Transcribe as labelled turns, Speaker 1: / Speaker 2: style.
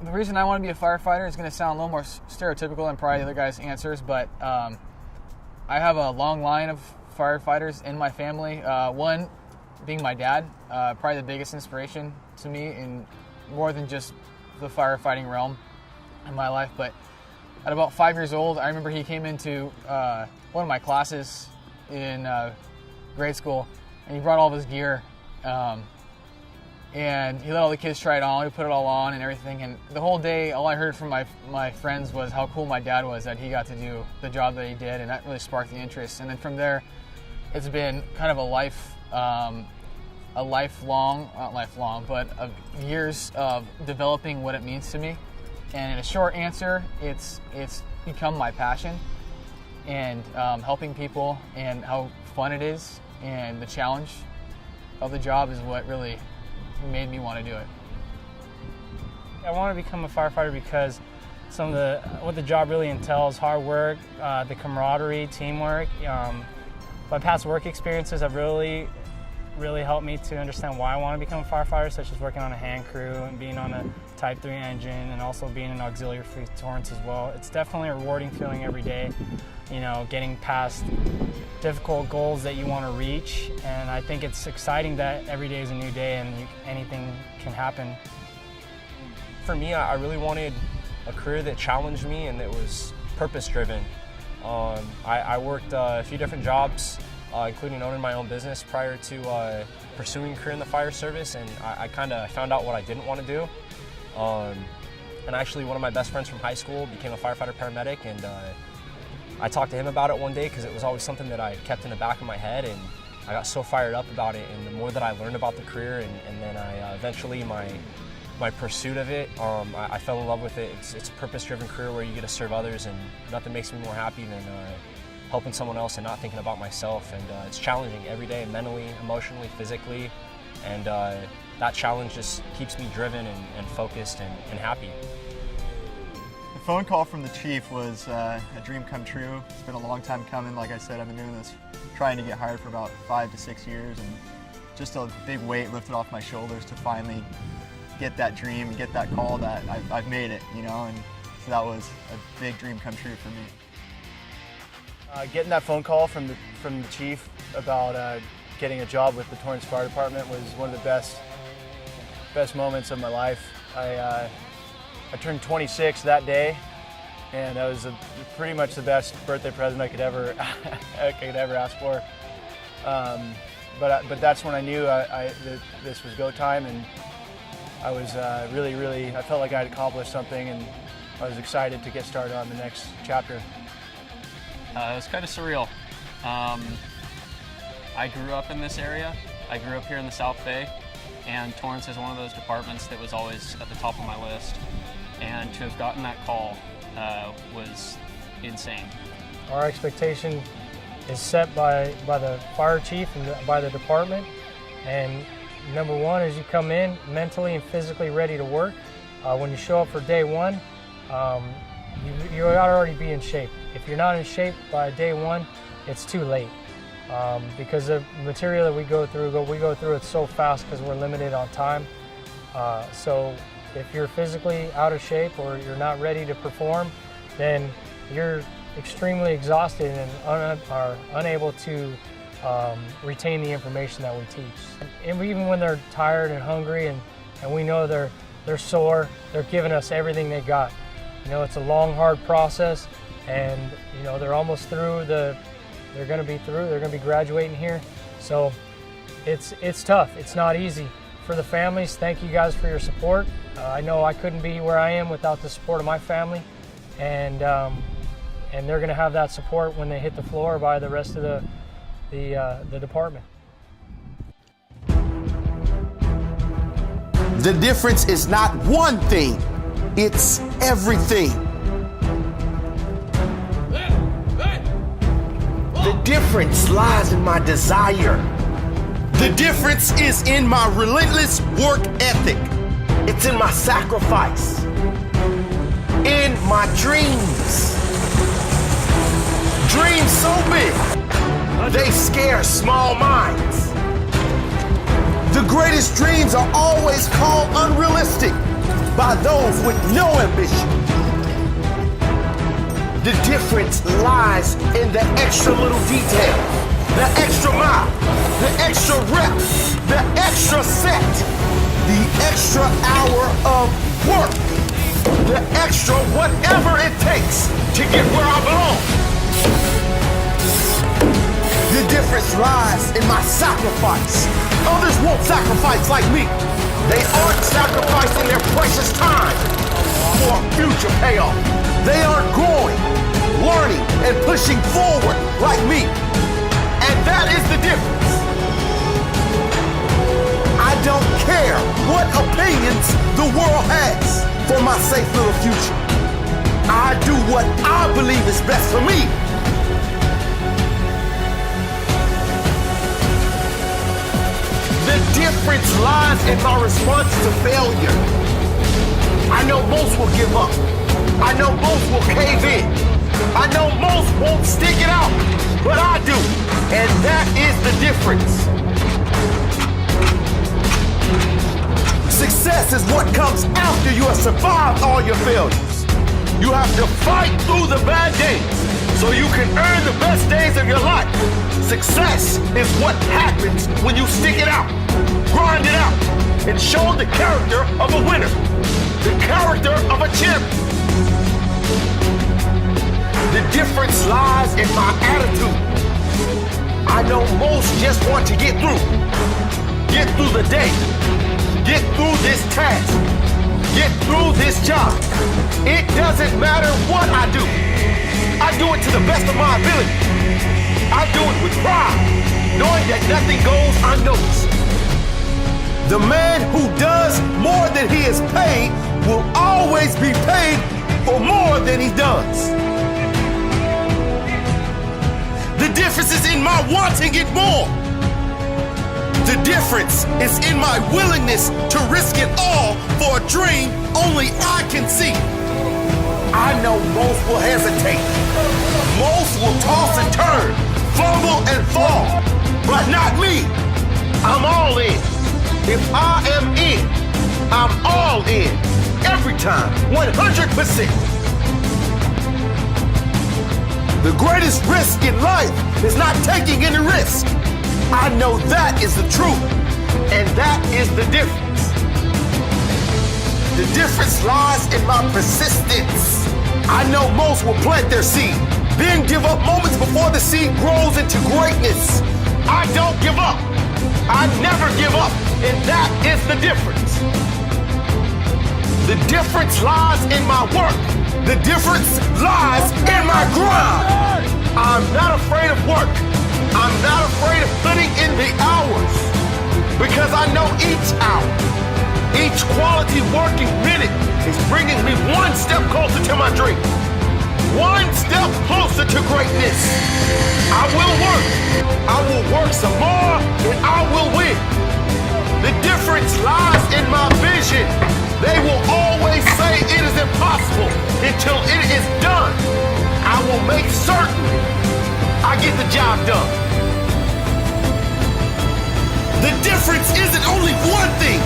Speaker 1: the reason I want to be a firefighter is going to sound a little more stereotypical than probably the other guys' answers, but I have a long line of firefighters in my family. One being my dad, probably the biggest inspiration to me in more than just the firefighting realm in my life. But at about 5 years old, I remember he came into one of my classes in grade school, and he brought all of his gear. And he let all the kids try it on. We put it all on and everything. And the whole day, all I heard from my friends was how cool my dad was that he got to do the job that he did, and that really sparked the interest. And then from there, it's been kind of not lifelong, but of years of developing what it means to me. And in a short answer, it's become my passion, and helping people and how fun it is, and the challenge of the job is what really made me want to do it.
Speaker 2: I want to become a firefighter because what the job really entails: hard work, the camaraderie, teamwork. My past work experiences have really helped me to understand why I want to become a firefighter, such as working on a hand crew and being on a Type 3 engine, and also being an auxiliary for Torrance as well. It's definitely a rewarding feeling every day, getting past difficult goals that you want to reach. And I think it's exciting that every day is a new day and anything can happen.
Speaker 3: For me, I really wanted a career that challenged me and that was purpose-driven. I worked a few different jobs, including owning my own business prior to pursuing a career in the fire service, and I kind of found out what I didn't want to do. And actually, one of my best friends from high school became a firefighter paramedic, and I talked to him about it one day because it was always something that I kept in the back of my head, and I got so fired up about it. And the more that I learned about the career, and then I eventually my pursuit of it, I fell in love with it. It's a purpose-driven career where you get to serve others, and nothing makes me more happy than helping someone else and not thinking about myself. And it's challenging every day, mentally, emotionally, physically, and that challenge just keeps me driven and focused and happy.
Speaker 4: The phone call from the chief was a dream come true. It's been a long time coming. Like I said, I've been doing this, trying to get hired for about 5 to 6 years, and just a big weight lifted off my shoulders to finally get that dream, get that call that I've made it, and so that was a big dream come true for me.
Speaker 5: Getting that phone call from the chief about getting a job with the Torrance Fire Department was one of the best moments of my life. I turned 26 that day, and that was pretty much the best birthday present I could ever ask for. But that's when I knew that this was go time, and I was really I felt like I had accomplished something, and I was excited to get started on the next chapter.
Speaker 6: It was kind of surreal. I grew up in this area. I grew up here in the South Bay, and Torrance is one of those departments that was always at the top of my list. And to have gotten that call was insane.
Speaker 2: Our expectation is set by the fire chief and by the department. And number one is you come in mentally and physically ready to work. When you show up for day one, you ought to already be in shape. If you're not in shape by day one, it's too late. Because the material that we go through it so fast because we're limited on time. So if you're physically out of shape or you're not ready to perform, then you're extremely exhausted and are unable to retain the information that we teach. And even when they're tired and hungry and we know they're sore, they're giving us everything they got. It's a long, hard process, and they're almost through they're going to be graduating here. So it's tough. It's not easy. For the families, thank you guys for your support. I know I couldn't be where I am without the support of my family, and they're going to have that support when they hit the floor by the rest of the department.
Speaker 7: The difference is not one thing, it's everything. The difference lies in my desire. The difference is in my relentless work ethic. It's in my sacrifice. In my dreams. Dreams so big, they scare small minds. The greatest dreams are always called unrealistic. by those with no ambition. The difference lies in the extra little detail, the extra mile, the extra rep, the extra set, the extra hour of work, the extra whatever it takes to get where I belong. The difference lies in my sacrifice. Others won't sacrifice like me. They aren't sacrificing their precious time for a future payoff. They aren't growing, learning, and pushing forward like me. And that is the difference. I don't care what opinions the world has for my safe little future. I do what I believe is best for me. The difference lies in my response to failure. I know most will give up. I know most will cave in. I know most won't stick it out, but I do. And that is the difference. Success is what comes after you have survived all your failures. You have to fight through the bad days so you can earn the best days of your life. Success is what happens when you stick it out, grind it out, and show the character of a winner, the character of a champion. The difference lies in my attitude. I know most just want to get through the day, get through this task, get through this job. It doesn't matter what I do. I do it to the best of my ability. I do it with pride, knowing that nothing goes unnoticed. The man who does more than he is paid will always be paid for more than he does. The difference is in my wanting it more. The difference is in my willingness to risk it all for a dream only I can see. I know most will hesitate. Most will toss and turn, fumble and fall, but not me. I'm all in. If I am in, I'm all in. Every time, 100%. The greatest risk in life is not taking any risk. I know that is the truth, and that is the difference. The difference lies in my persistence. I know most will plant their seed, then give up moments before the seed grows into greatness. I don't give up. I never give up, and that is the difference. The difference lies in my work. The difference lies in my grind. I'm not afraid of work. I'm not afraid of putting in the hours because I know each hour, each quality working minute is bringing me one step closer to my dream, one step closer to greatness. I will work. I will work some more and I will win. The difference lies in my vision. They will always say it is impossible until it is done. I will make certain I get the job done. The difference isn't only one thing.